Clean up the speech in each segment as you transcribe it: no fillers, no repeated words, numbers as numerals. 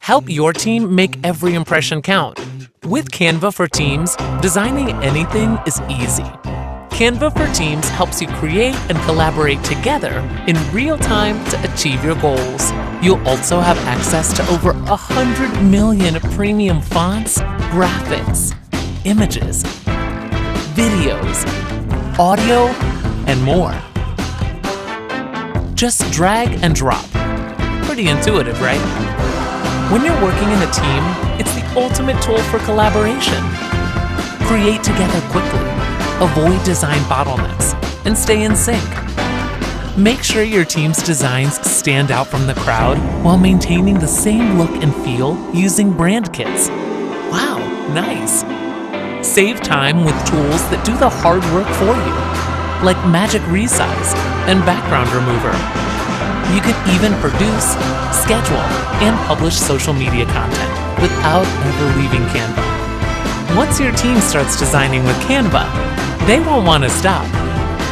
Help your team make every impression count. With Canva for Teams, designing anything is easy. Canva for Teams helps you create and collaborate together in real time to achieve your goals. You'll also have access to over 100 million premium fonts, graphics, images, videos, audio, and more. Just drag and drop. Pretty intuitive, right? When you're working in a team, it's the ultimate tool for collaboration. Create together quickly, avoid design bottlenecks, and stay in sync. Make sure your team's designs stand out from the crowd while maintaining the same look and feel using brand kits. Wow, nice! Save time with tools that do the hard work for you, like Magic Resize and Background Remover. You can even produce, schedule, and publish social media content without ever leaving Canva. Once your team starts designing with Canva, they won't want to stop.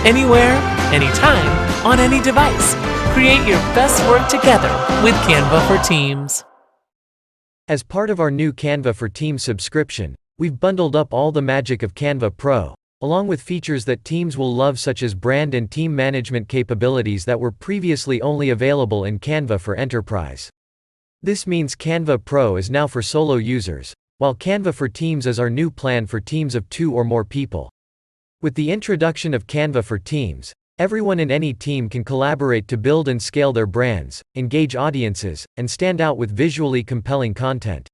Anywhere, anytime, on any device. Create your best work together with Canva for Teams. As part of our new Canva for Teams subscription, we've bundled up all the magic of Canva Pro, along with features that teams will love such as brand and team management capabilities that were previously only available in Canva for Enterprise. This means Canva Pro is now for solo users, while Canva for Teams is our new plan for teams of 2 or more people. With the introduction of Canva for Teams, everyone in any team can collaborate to build and scale their brands, engage audiences, and stand out with visually compelling content.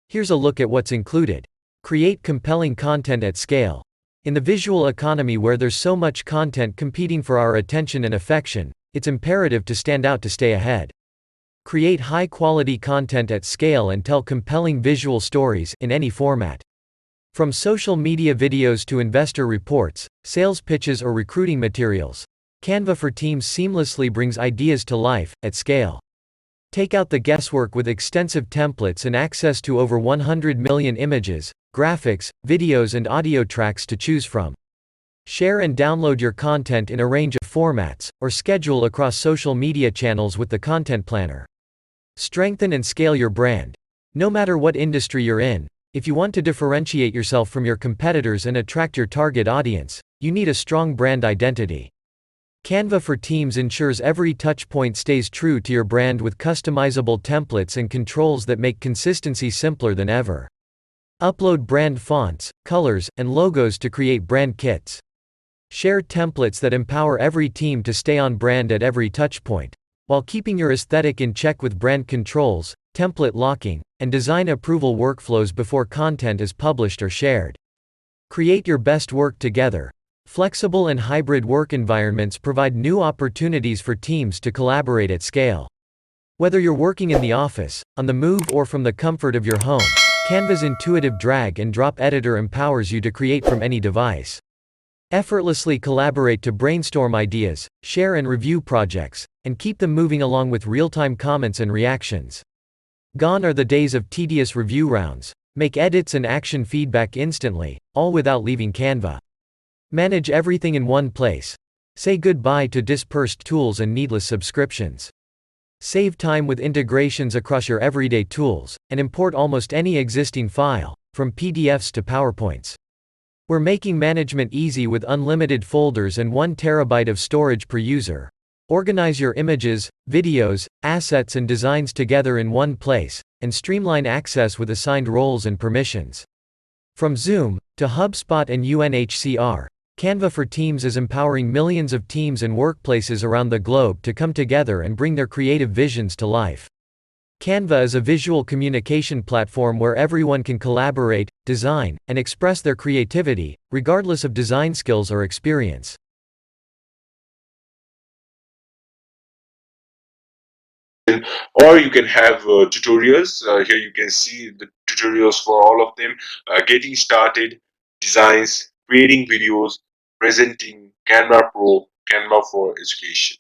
Here's a look at what's included. Create compelling content at scale. In the visual economy where there's so much content competing for our attention and affection, it's imperative to stand out to stay ahead. Create high-quality content at scale and tell compelling visual stories in any format. From social media videos to investor reports, sales pitches or recruiting materials, Canva for Teams seamlessly brings ideas to life at scale. Take out the guesswork with extensive templates and access to over 100 million images, graphics, videos and audio tracks to choose from. Share and download your content in a range of formats, or schedule across social media channels with the Content Planner. Strengthen and scale your brand. No matter what industry you're in, if you want to differentiate yourself from your competitors and attract your target audience, you need a strong brand identity. Canva for Teams ensures every touchpoint stays true to your brand with customizable templates and controls that make consistency simpler than ever. Upload brand fonts, colors, and logos to create brand kits. Share templates that empower every team to stay on brand at every touchpoint, while keeping your aesthetic in check with brand controls, template locking, and design approval workflows before content is published or shared. Create your best work together. Flexible and hybrid work environments provide new opportunities for teams to collaborate at scale. Whether you're working in the office, on the move, or from the comfort of your home, Canva's intuitive drag and drop editor empowers you to create from any device. Effortlessly collaborate to brainstorm ideas, share and review projects, and keep them moving along with real-time comments and reactions. Gone are the days of tedious review rounds. Make edits and action feedback instantly, all without leaving Canva. Manage everything in one place. Say goodbye to dispersed tools and needless subscriptions. Save time with integrations across your everyday tools, and import almost any existing file, from PDFs to PowerPoints. We're making management easy with unlimited folders and 1 terabyte of storage per user. Organize your images, videos, assets and designs together in one place, and streamline access with assigned roles and permissions. From Zoom to HubSpot and UNHCR, Canva for Teams is empowering millions of teams and workplaces around the globe to come together and bring their creative visions to life. Canva is a visual communication platform where everyone can collaborate, design, and express their creativity, regardless of design skills or experience. Or you can have tutorials. Here you can see the tutorials for all of them. Getting started, designs, creating videos, presenting, Canva Pro, Canva for Education.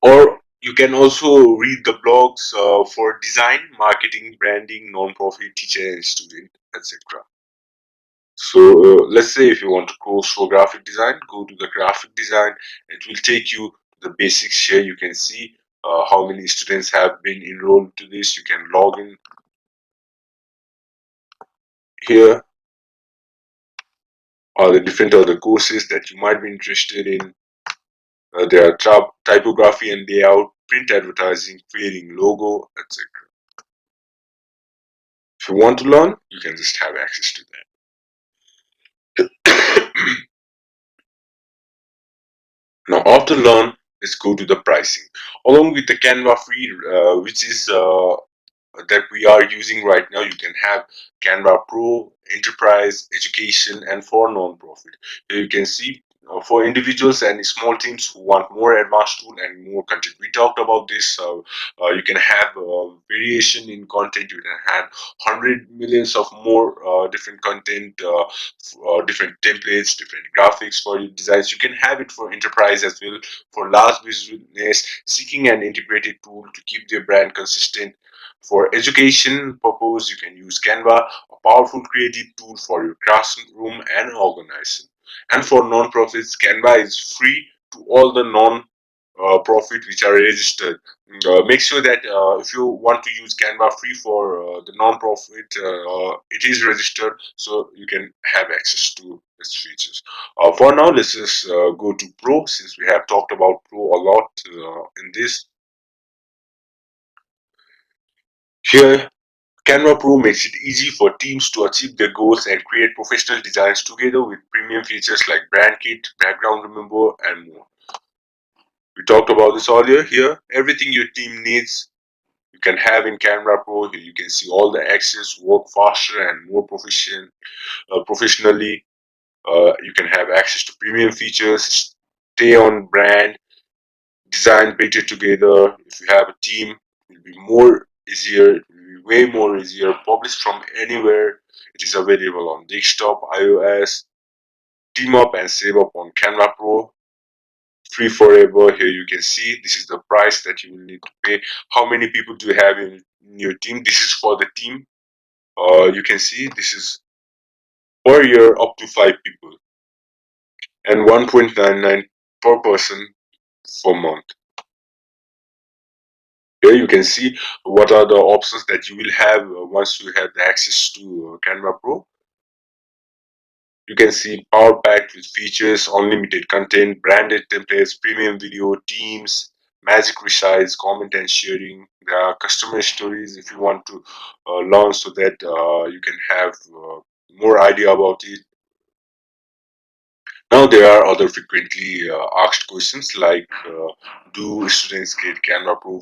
Or you can also read the blogs for design, marketing, branding, non-profit, teacher and student, etc. So let's say if you want to course for graphic design, go to the graphic design. It will take you to the basics here. You can see how many students have been enrolled to this. You can log in here, or the different other courses that you might be interested in. There are typography and layout, print advertising, creating logo, etc. If you want to learn, you can just have access to that. Now, after learn, let's go to the pricing. Along with the Canva free, which is that we are using right now, you can have Canva Pro, Enterprise, Education, and for non-profit. Here you can see for individuals and small teams who want more advanced tool and more content. We talked about this. You can have variation in content. You can have 100 millions of more different content, different templates, different graphics for your designs. You can have it for enterprise as well, for large business seeking an integrated tool to keep their brand consistent. For education purpose, you can use Canva, a powerful creative tool for your classroom and organization. And for non-profits, Canva is free to all the non-profit which are registered. Make sure that if you want to use Canva free for the non-profit, it is registered so you can have access to its features. For now, let's just go to Pro, since we have talked about Pro a lot in this. Here, Canva Pro makes it easy for teams to achieve their goals and create professional designs together with premium features like brand kit, background remover, and more. We talked about this earlier. Here, everything your team needs you can have in Canva Pro. Here you can see all the access, work faster and more professionally. You can have access to premium features, stay on brand, design better together. If you have a team, it will be more easier, it will be way more easier. Publish from anywhere. It is available on desktop, iOS. Team up and save up on Canva Pro. Free forever. Here you can see this is the price that you will need to pay. How many people do you have in your team? This is for the team. You can see this is per year up to 5 people and 1.99 per person per month. Here you can see what are the options that you will have once you have the access to Canva Pro. You can see power packed with features, unlimited content, branded templates, premium video, teams, magic resize, comment and sharing. There are customer stories if you want to learn so that you can have more idea about it. Now there are other frequently asked questions like do students get Canva Pro